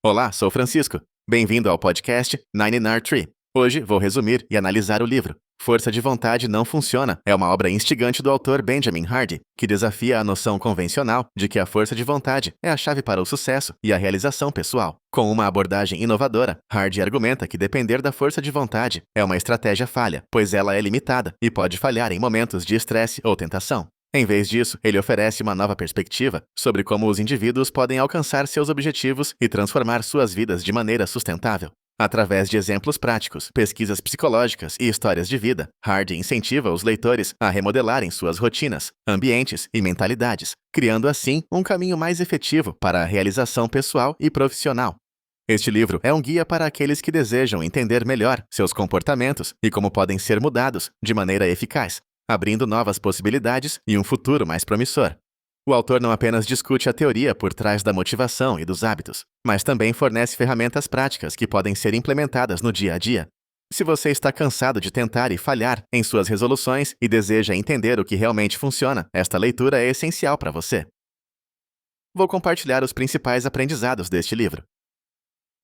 Olá, sou Francisco. Bem-vindo ao podcast 99 Tree. Hoje vou resumir e analisar o livro Força de Vontade Não Funciona. É uma obra instigante do autor Benjamin Hardy, que desafia a noção convencional de que a força de vontade é a chave para o sucesso e a realização pessoal. Com uma abordagem inovadora, Hardy argumenta que depender da força de vontade é uma estratégia falha, pois ela é limitada e pode falhar em momentos de estresse ou tentação. Em vez disso, ele oferece uma nova perspectiva sobre como os indivíduos podem alcançar seus objetivos e transformar suas vidas de maneira sustentável. Através de exemplos práticos, pesquisas psicológicas e histórias de vida, Hardy incentiva os leitores a remodelarem suas rotinas, ambientes e mentalidades, criando assim um caminho mais efetivo para a realização pessoal e profissional. Este livro é um guia para aqueles que desejam entender melhor seus comportamentos e como podem ser mudados de maneira eficaz, abrindo novas possibilidades e um futuro mais promissor. O autor não apenas discute a teoria por trás da motivação e dos hábitos, mas também fornece ferramentas práticas que podem ser implementadas no dia a dia. Se você está cansado de tentar e falhar em suas resoluções e deseja entender o que realmente funciona, esta leitura é essencial para você. Vou compartilhar os principais aprendizados deste livro.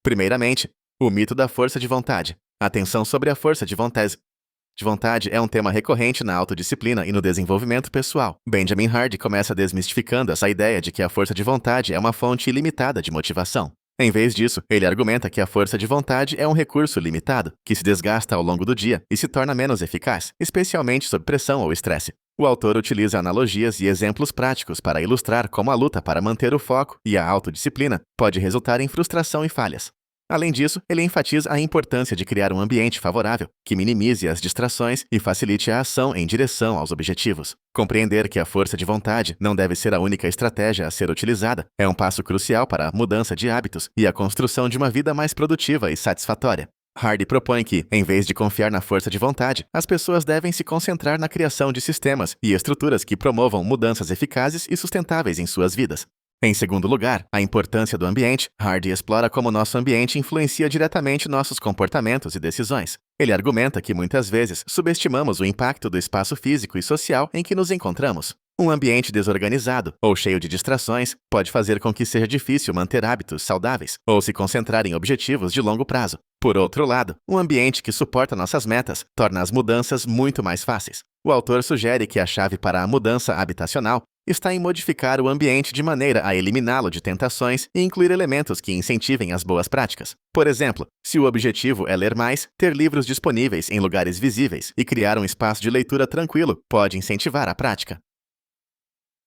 Primeiramente, o mito da força de vontade. Atenção sobre a força de vontade é um tema recorrente na autodisciplina e no desenvolvimento pessoal. Benjamin Hardy começa desmistificando essa ideia de que a força de vontade é uma fonte ilimitada de motivação. Em vez disso, ele argumenta que a força de vontade é um recurso limitado, que se desgasta ao longo do dia e se torna menos eficaz, especialmente sob pressão ou estresse. O autor utiliza analogias e exemplos práticos para ilustrar como a luta para manter o foco e a autodisciplina pode resultar em frustração e falhas. Além disso, ele enfatiza a importância de criar um ambiente favorável, que minimize as distrações e facilite a ação em direção aos objetivos. Compreender que a força de vontade não deve ser a única estratégia a ser utilizada é um passo crucial para a mudança de hábitos e a construção de uma vida mais produtiva e satisfatória. Hardy propõe que, em vez de confiar na força de vontade, as pessoas devem se concentrar na criação de sistemas e estruturas que promovam mudanças eficazes e sustentáveis em suas vidas. Em segundo lugar, a importância do ambiente. Hardy explora como nosso ambiente influencia diretamente nossos comportamentos e decisões. Ele argumenta que muitas vezes subestimamos o impacto do espaço físico e social em que nos encontramos. Um ambiente desorganizado ou cheio de distrações pode fazer com que seja difícil manter hábitos saudáveis ou se concentrar em objetivos de longo prazo. Por outro lado, um ambiente que suporta nossas metas torna as mudanças muito mais fáceis. O autor sugere que a chave para a mudança habitacional está em modificar o ambiente de maneira a eliminá-lo de tentações e incluir elementos que incentivem as boas práticas. Por exemplo, se o objetivo é ler mais, ter livros disponíveis em lugares visíveis e criar um espaço de leitura tranquilo pode incentivar a prática.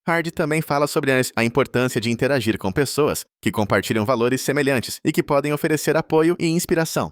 Hardy também fala sobre a importância de interagir com pessoas que compartilham valores semelhantes e que podem oferecer apoio e inspiração.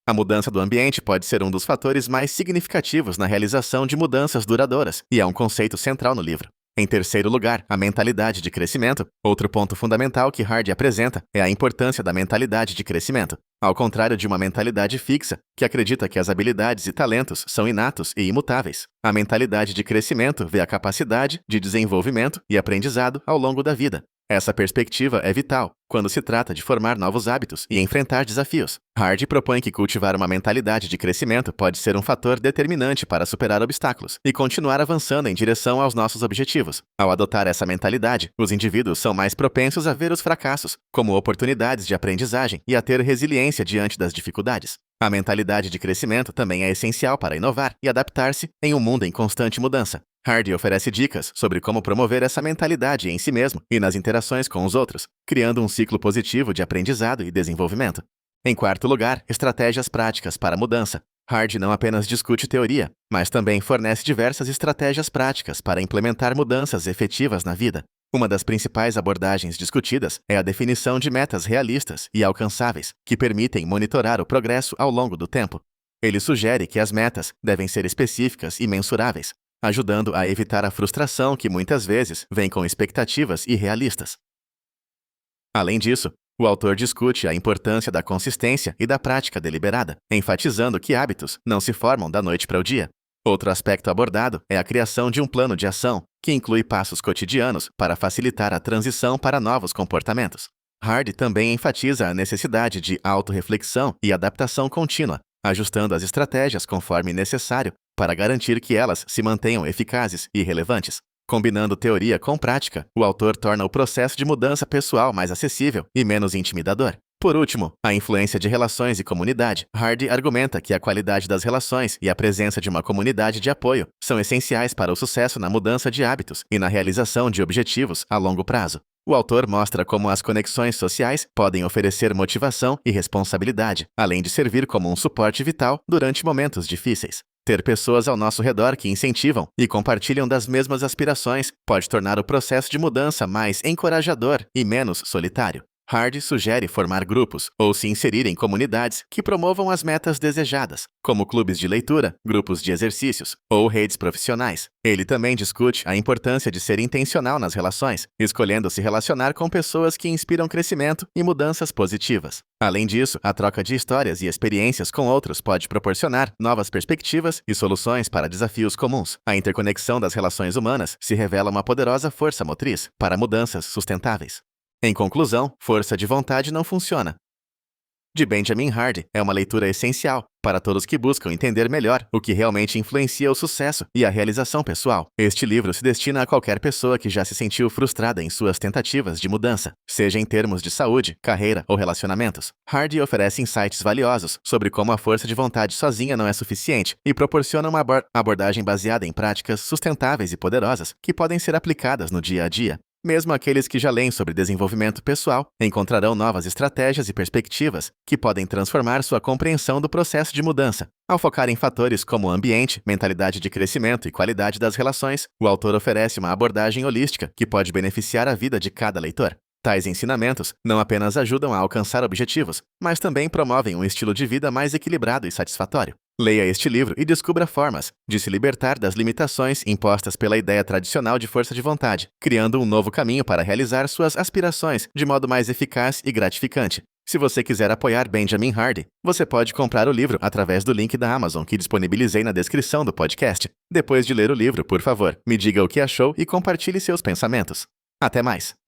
A mudança do ambiente pode ser um dos fatores mais significativos na realização de mudanças duradouras, e é um conceito central no livro. Em terceiro lugar, a mentalidade de crescimento. Outro ponto fundamental que Hardy apresenta é a importância da mentalidade de crescimento. Ao contrário de uma mentalidade fixa, que acredita que as habilidades e talentos são inatos e imutáveis, a mentalidade de crescimento vê a capacidade de desenvolvimento e aprendizado ao longo da vida. Essa perspectiva é vital quando se trata de formar novos hábitos e enfrentar desafios. Hardy propõe que cultivar uma mentalidade de crescimento pode ser um fator determinante para superar obstáculos e continuar avançando em direção aos nossos objetivos. Ao adotar essa mentalidade, os indivíduos são mais propensos a ver os fracassos como oportunidades de aprendizagem e a ter resiliência diante das dificuldades. A mentalidade de crescimento também é essencial para inovar e adaptar-se em um mundo em constante mudança. Hardy oferece dicas sobre como promover essa mentalidade em si mesmo e nas interações com os outros, criando um ciclo positivo de aprendizado e desenvolvimento. Em quarto lugar, estratégias práticas para a mudança. Hardy não apenas discute teoria, mas também fornece diversas estratégias práticas para implementar mudanças efetivas na vida. Uma das principais abordagens discutidas é a definição de metas realistas e alcançáveis, que permitem monitorar o progresso ao longo do tempo. Ele sugere que as metas devem ser específicas e mensuráveis, ajudando a evitar a frustração que muitas vezes vem com expectativas irrealistas. Além disso, o autor discute a importância da consistência e da prática deliberada, enfatizando que hábitos não se formam da noite para o dia. Outro aspecto abordado é a criação de um plano de ação, que inclui passos cotidianos para facilitar a transição para novos comportamentos. Hardy também enfatiza a necessidade de autorreflexão e adaptação contínua, ajustando as estratégias conforme necessário para garantir que elas se mantenham eficazes e relevantes. Combinando teoria com prática, o autor torna o processo de mudança pessoal mais acessível e menos intimidador. Por último, a influência de relações e comunidade. Hardy argumenta que a qualidade das relações e a presença de uma comunidade de apoio são essenciais para o sucesso na mudança de hábitos e na realização de objetivos a longo prazo. O autor mostra como as conexões sociais podem oferecer motivação e responsabilidade, além de servir como um suporte vital durante momentos difíceis. Ter pessoas ao nosso redor que incentivam e compartilham das mesmas aspirações pode tornar o processo de mudança mais encorajador e menos solitário. Hardy sugere formar grupos ou se inserir em comunidades que promovam as metas desejadas, como clubes de leitura, grupos de exercícios ou redes profissionais. Ele também discute a importância de ser intencional nas relações, escolhendo se relacionar com pessoas que inspiram crescimento e mudanças positivas. Além disso, a troca de histórias e experiências com outros pode proporcionar novas perspectivas e soluções para desafios comuns. A interconexão das relações humanas se revela uma poderosa força motriz para mudanças sustentáveis. Em conclusão, força de vontade não funciona. De Benjamin Hardy é uma leitura essencial para todos que buscam entender melhor o que realmente influencia o sucesso e a realização pessoal. Este livro se destina a qualquer pessoa que já se sentiu frustrada em suas tentativas de mudança, seja em termos de saúde, carreira ou relacionamentos. Hardy oferece insights valiosos sobre como a força de vontade sozinha não é suficiente e proporciona uma abordagem baseada em práticas sustentáveis e poderosas que podem ser aplicadas no dia a dia. Mesmo aqueles que já leem sobre desenvolvimento pessoal encontrarão novas estratégias e perspectivas que podem transformar sua compreensão do processo de mudança. Ao focar em fatores como ambiente, mentalidade de crescimento e qualidade das relações, o autor oferece uma abordagem holística que pode beneficiar a vida de cada leitor. Tais ensinamentos não apenas ajudam a alcançar objetivos, mas também promovem um estilo de vida mais equilibrado e satisfatório. Leia este livro e descubra formas de se libertar das limitações impostas pela ideia tradicional de força de vontade, criando um novo caminho para realizar suas aspirações de modo mais eficaz e gratificante. Se você quiser apoiar Benjamin Hardy, você pode comprar o livro através do link da Amazon que disponibilizei na descrição do podcast. Depois de ler o livro, por favor, me diga o que achou e compartilhe seus pensamentos. Até mais!